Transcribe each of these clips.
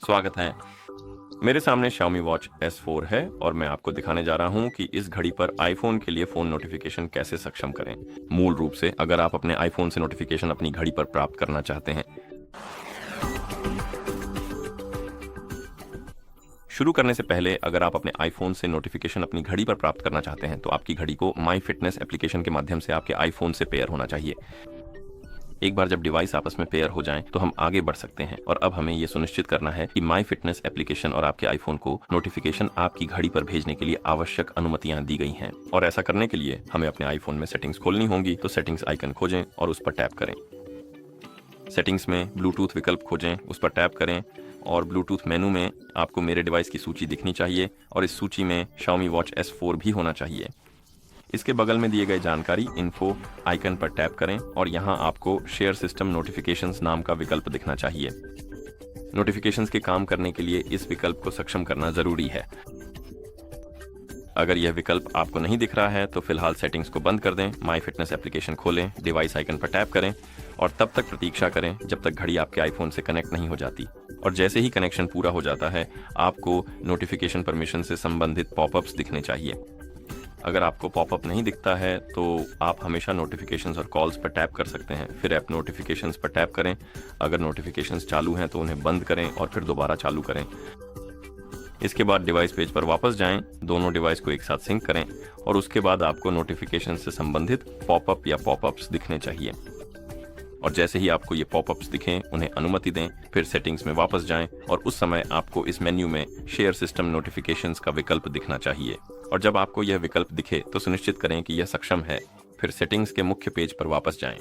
स्वागत है। मेरे सामने Xiaomi Watch S4 है और मैं आपको दिखाने जा रहा हूँ कि इस घड़ी पर आईफोन के लिए फ़ोन नोटिफिकेशन कैसे सक्षम करें। मूल रूप से अगर आप अपने आईफोन से नोटिफिकेशन अपनी घड़ी पर प्राप्त करना चाहते हैं, शुरू करने से पहले अगर आप अपने आईफोन से नोटिफिकेशन अपनी घड़ी पर प्राप्त करना चाहते हैं, तो आपकी घड़ी को माई फिटनेस एप्लीकेशन के माध्यम से आपके आईफोन से पेयर होना चाहिए। एक बार जब डिवाइस आपस में पेयर हो जाएं, तो हम आगे बढ़ सकते हैं और अब हमें यह सुनिश्चित करना है कि माई फिटनेस एप्लीकेशन और आपके आईफोन को नोटिफिकेशन आपकी घड़ी पर भेजने के लिए आवश्यक अनुमतियां दी गई हैं। और ऐसा करने के लिए हमें अपने आईफोन में सेटिंग्स खोलनी होंगी। तो सेटिंग्स आइकन खोजें और उस पर टैप करें। सेटिंग्स में ब्लूटूथ विकल्प खोजें, उस पर टैप करें और ब्लूटूथ मेनू में आपको मेरे डिवाइस की सूची दिखनी चाहिए और इस सूची में Xiaomi Watch S4 भी होना चाहिए। इसके बगल में दिए गए जानकारी इन्फो आइकन पर टैप करें और यहाँ आपको शेयर सिस्टम नोटिफिकेशंस नाम का विकल्प दिखना चाहिए। नोटिफिकेशंस के काम करने के लिए इस विकल्प को सक्षम करना जरूरी है। अगर यह विकल्प आपको नहीं दिख रहा है तो फिलहाल सेटिंग्स को बंद कर दें, माई फिटनेस एप्लीकेशन खोलें, डिवाइस आइकन पर टैप करें और तब तक प्रतीक्षा करें जब तक घड़ी आपके आईफोन से कनेक्ट नहीं हो जाती। और जैसे ही कनेक्शन पूरा हो जाता है, आपको नोटिफिकेशन परमिशन से संबंधित पॉपअप्स दिखने चाहिए। अगर आपको पॉपअप नहीं दिखता है तो आप हमेशा नोटिफिकेशंस और कॉल्स पर टैप कर सकते हैं। फिर ऐप नोटिफिकेशंस पर टैप करें। अगर नोटिफिकेशंस चालू हैं तो उन्हें बंद करें और फिर दोबारा चालू करें। इसके बाद डिवाइस पेज पर वापस जाएं, दोनों डिवाइस को एक साथ सिंक करें और उसके बाद आपको नोटिफिकेशन से संबंधित पॉपअप या पॉपअप्स दिखने चाहिए। और जैसे ही आपको ये पॉपअप्स दिखें, उन्हें अनुमति दें। फिर सेटिंग्स में वापस जाएं और उस समय आपको इस मेन्यू में शेयर सिस्टम नोटिफिकेशंस का विकल्प दिखना चाहिए। और जब आपको यह विकल्प दिखे तो सुनिश्चित करें कि यह सक्षम है। फिर सेटिंग्स के मुख्य पेज पर वापस जाएं।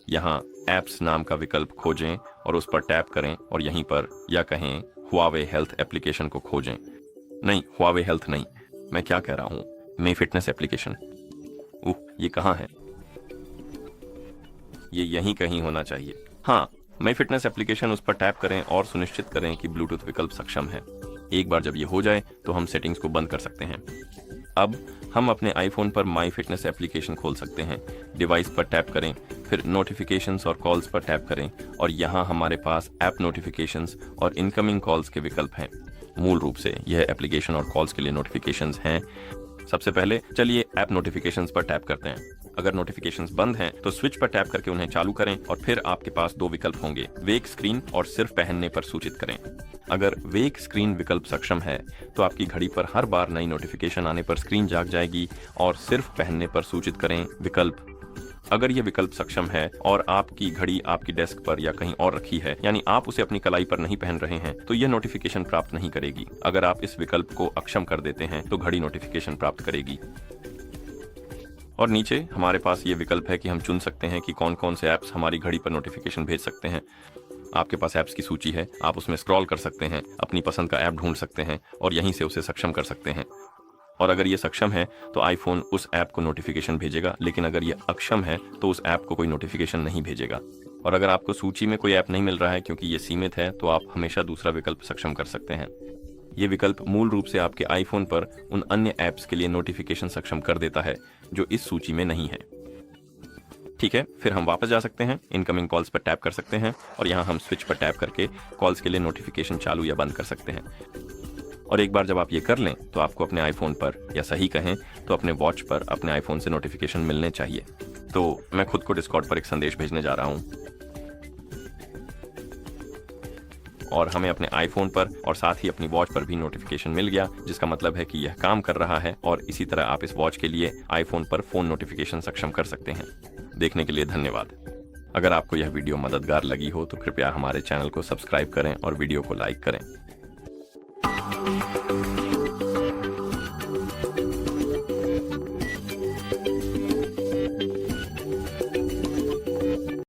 यहाँ एप्स नाम का विकल्प खोजें और उस पर टैप करें और यहीं पर या कहें Huawei हेल्थ एप्लीकेशन को खोजें। नहीं, Huawei हेल्थ नहीं, मैं क्या कह रहा हूँ, मी फिटनेस एप्लीकेशन। ये कहाँ है? ये यहीं कहीं होना चाहिए। हाँ, माई फिटनेस एप्लीकेशन, उस पर टैप करें और सुनिश्चित करें कि ब्लूटूथ विकल्प सक्षम है। एक बार जब ये हो जाए तो हम सेटिंग्स को बंद कर सकते हैं। अब हम अपने आईफोन पर माई फिटनेस एप्लीकेशन खोल सकते हैं। डिवाइस पर टैप करें, फिर नोटिफिकेशंस और कॉल्स पर टैप करें और यहाँ हमारे पास ऐप नोटिफिकेशंस और इनकमिंग कॉल्स के विकल्प हैं। मूल रूप से यह एप्लीकेशन और कॉल्स के लिए नोटिफिकेशंस हैं। सबसे पहले चलिए ऐप नोटिफिकेशंस पर टैप करते हैं। अगर नोटिफिकेशंस बंद हैं तो स्विच पर टैप करके उन्हें चालू करें और फिर आपके पास दो विकल्प होंगे, वेक स्क्रीन और सिर्फ पहनने पर सूचित करें। अगर वेक स्क्रीन विकल्प सक्षम है तो आपकी घड़ी पर हर बार नई नोटिफिकेशन आने पर स्क्रीन जाग जाएगी और सिर्फ पहनने पर सूचित करें विकल्प। अगर यह विकल्प सक्षम है और आपकी घड़ी आपकी डेस्क पर या कहीं और रखी है, यानी आप उसे अपनी कलाई पर नहीं पहन रहे हैं, तो यह नोटिफिकेशन प्राप्त नहीं करेगी। अगर आप इस विकल्प को अक्षम कर देते हैं तो घड़ी नोटिफिकेशन प्राप्त करेगी। और नीचे हमारे पास ये विकल्प है कि हम चुन सकते हैं कि कौन कौन से ऐप्स हमारी घड़ी पर नोटिफिकेशन भेज सकते हैं। आपके पास ऐप्स की सूची है, आप उसमें स्क्रॉल कर सकते हैं, अपनी पसंद का ऐप ढूंढ सकते हैं और यहीं से उसे सक्षम कर सकते हैं। और अगर ये सक्षम है तो आईफोन उस ऐप को नोटिफिकेशन भेजेगा, लेकिन अगर ये अक्षम है तो उस ऐप को कोई नोटिफिकेशन नहीं भेजेगा। और अगर आपको सूची में कोई ऐप नहीं मिल रहा है क्योंकि ये सीमित है, तो आप हमेशा दूसरा विकल्प सक्षम कर सकते हैं। ये विकल्प मूल रूप से आपके आईफोन पर उन अन्य ऐप्स के लिए नोटिफिकेशन सक्षम कर देता है जो इस सूची में नहीं है। ठीक है, फिर हम वापस जा सकते हैं, इनकमिंग कॉल्स पर टैप कर सकते हैं और यहाँ हम स्विच पर टैप करके कॉल्स के लिए नोटिफिकेशन चालू या बंद कर सकते हैं। और एक बार जब आप ये कर लें तो आपको अपने आईफोन पर, या सही कहें तो अपने वॉच पर, अपने आईफोन से नोटिफिकेशन मिलने चाहिए। तो मैं खुद को डिस्कॉर्ड पर एक संदेश भेजने जा रहा हूँ और हमें अपने आईफोन पर और साथ ही अपनी वॉच पर भी नोटिफिकेशन मिल गया, जिसका मतलब है कि यह काम कर रहा है। और इसी तरह आप इस वॉच के लिए आईफोन पर फोन नोटिफिकेशन सक्षम कर सकते हैं। देखने के लिए धन्यवाद। अगर आपको यह वीडियो मददगार लगी हो तो कृपया हमारे चैनल को सब्सक्राइब करें और वीडियो को लाइक करें।